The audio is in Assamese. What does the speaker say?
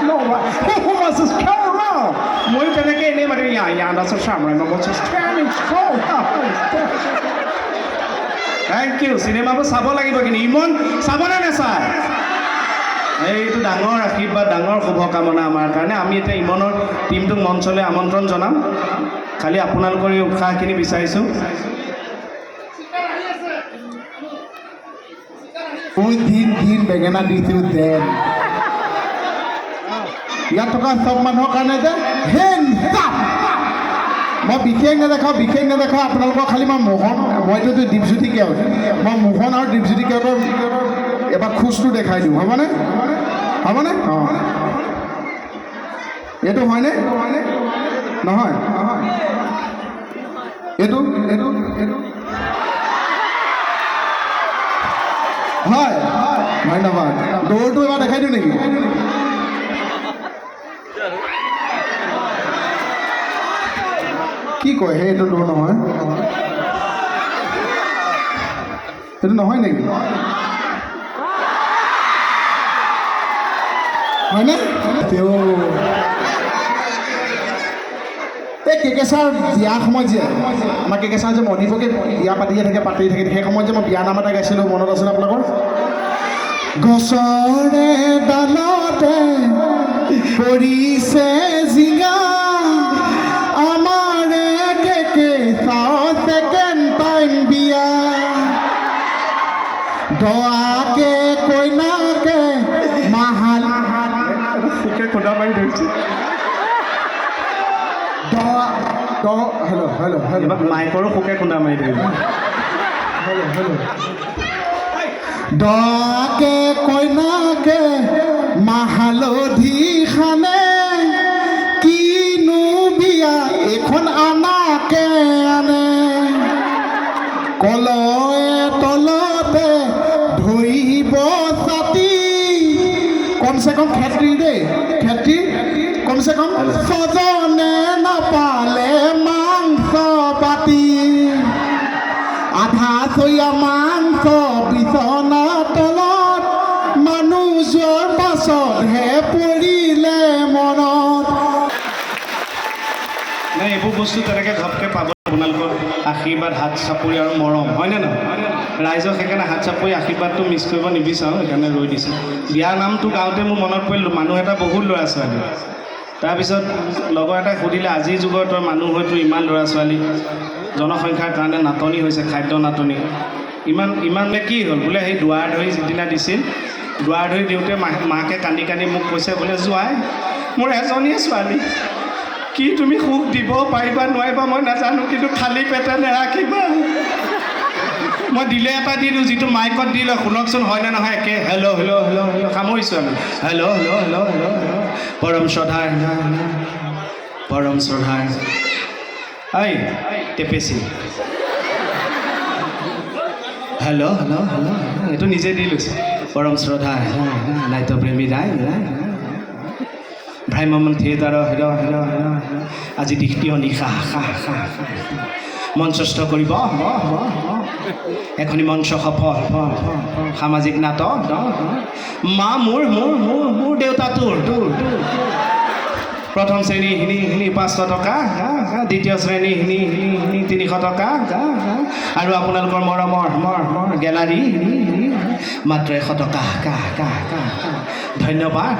no, who wants to carry around? Muy tenés que ir a ya, no se llama, no vamos a standing strong. Thank you. Cinemaবোৰ চাব লাগিব কিন্তু ইমন চাবনে নাচাই এইটো ডাঙৰ আশীৰ্বাদ ডাঙৰ শুভকামনা আমাৰ কাৰণে আমি এতিয়া ইমনৰ টিমটোক মঞ্চলৈ আমন্ত্ৰণ জনাম খালি আপোনালোকৰ এই উৎসাহখিনি বিচাৰিছোঁ মই দিন বেঙেনা দিছোঁ দেন ইয়াত থকা চব মানুহৰ কাৰণে যে মই বিশেষ নেদেখাওঁ আপোনালোকৰ খালি মই মোহন মইতো দীপজ্যোতি কেওট মই মোহন আৰু দীপজ্যোতি কেওটৰ এবাৰ খোজটো দেখাই দিওঁ হ'বনে অঁ এইটো হয়নে নহয় এইটো হয় ধন্যবাদ দৌৰটো এবাৰ দেখাই দিওঁ নেকি কি কয় হে এইটো দৌৰ নহয় এইটো নহয় নেকি হয়নে তেওঁ এই কেকেচাৰ বিয়াৰ সময়ত যে আমাৰ কেকেচাৰ যে মণিপুৰকে বিয়া পাতি থাকে সেই সময়ত যে মই বিয়া নাম এটা গাইছিলোঁ মনত আছিলে আপোনালোকৰ গছৰে ডালতে পৰিছে জিঙা আমাৰে কেকেচা ছেকেণ্ড টাইম বিয়া দোৱাকে কইনাকে মাহাল পোকে খুন্দা মাৰি ধৰিছে হেল্ল' মাইকৰো পোকে খুন্দা মাৰি ধৰিছে দোৱাকে কইনাকে মাহালধি খানে কিনো বিয়া এখন আমাকে আনে কলয়ে তলতে ধৰিব ছাতি কমচে কম খেতি দেই খেতি কমচে কম ছজনে নাপালে মাংস পাতি আধা চৈয়া মাংস বিচনা তলত মানুহ যোৱাৰ পাছতহে পৰিলে মনত নাই এইবোৰ বস্তু তেনেকৈ ঘপকৈ পাব আপোনালোকৰ আশীৰ্বাদ হাত চাপৰি আৰু মৰম হয়নে নহয় ৰাইজক সেইকাৰণে হাত চাপৰি আশীৰ্বাদটো মিছ কৰিব নিবিচাৰোঁ সেইকাৰণে ৰৈ দিছোঁ বিয়াৰ নামটো গাওঁতে মোৰ মনত পৰিল মানুহ এটা বহুত ল'ৰা ছোৱালী তাৰপিছত লগৰ এটাই সুধিলে আজিৰ যুগত মানুহ হয়তো ইমান ল'ৰা ছোৱালী জনসংখ্যাৰ কাৰণে নাটনি হৈছে খাদ্য নাটনি ইমানে কি হ'ল বোলে সেই দুৱাৰ ধৰি যিদিনা দিছিল দুৱাৰ ধৰি দিওঁতে মাকে কান্দি মোক কৈছে বোলে জোঁৱাই মোৰ এজনীয়ে ছোৱালী কি তুমি সুখ দিব পাৰিবা নোৱাৰিবা মই নাজানো কিন্তু খালী পেটে নেৰাখিবা মই দিলে এটা দি দিওঁ যিটো মাইকত দি লয় শুনকচোন হয়নে নহয় একে হেল্ল' সামৰিছোঁ আমি হেল্ল' পৰম শ্ৰদ্ধাৰ ঐ টেপেচি হেল্ল' এইটো নিজে দি লৈছোঁ পৰম শ্ৰদ্ধা নাট্যপ্ৰেমী ৰায় ভ্ৰাম্যমান থিয়েটাৰৰ হেল্ল' আজি দ্বিতীয় নিশা মঞ্চস্থ কৰিব এখনি মঞ্চ সফল সামাজিক নাটক মা মোৰ দেউতা তোৰ প্ৰথম শ্ৰেণী হিনি 500 টকা দ্বিতীয় শ্ৰেণী হিনি 300 টকা আৰু আপোনালোকৰ মৰমৰ গেলাৰী মাত্ৰ 100 টকা ধন্যবাদ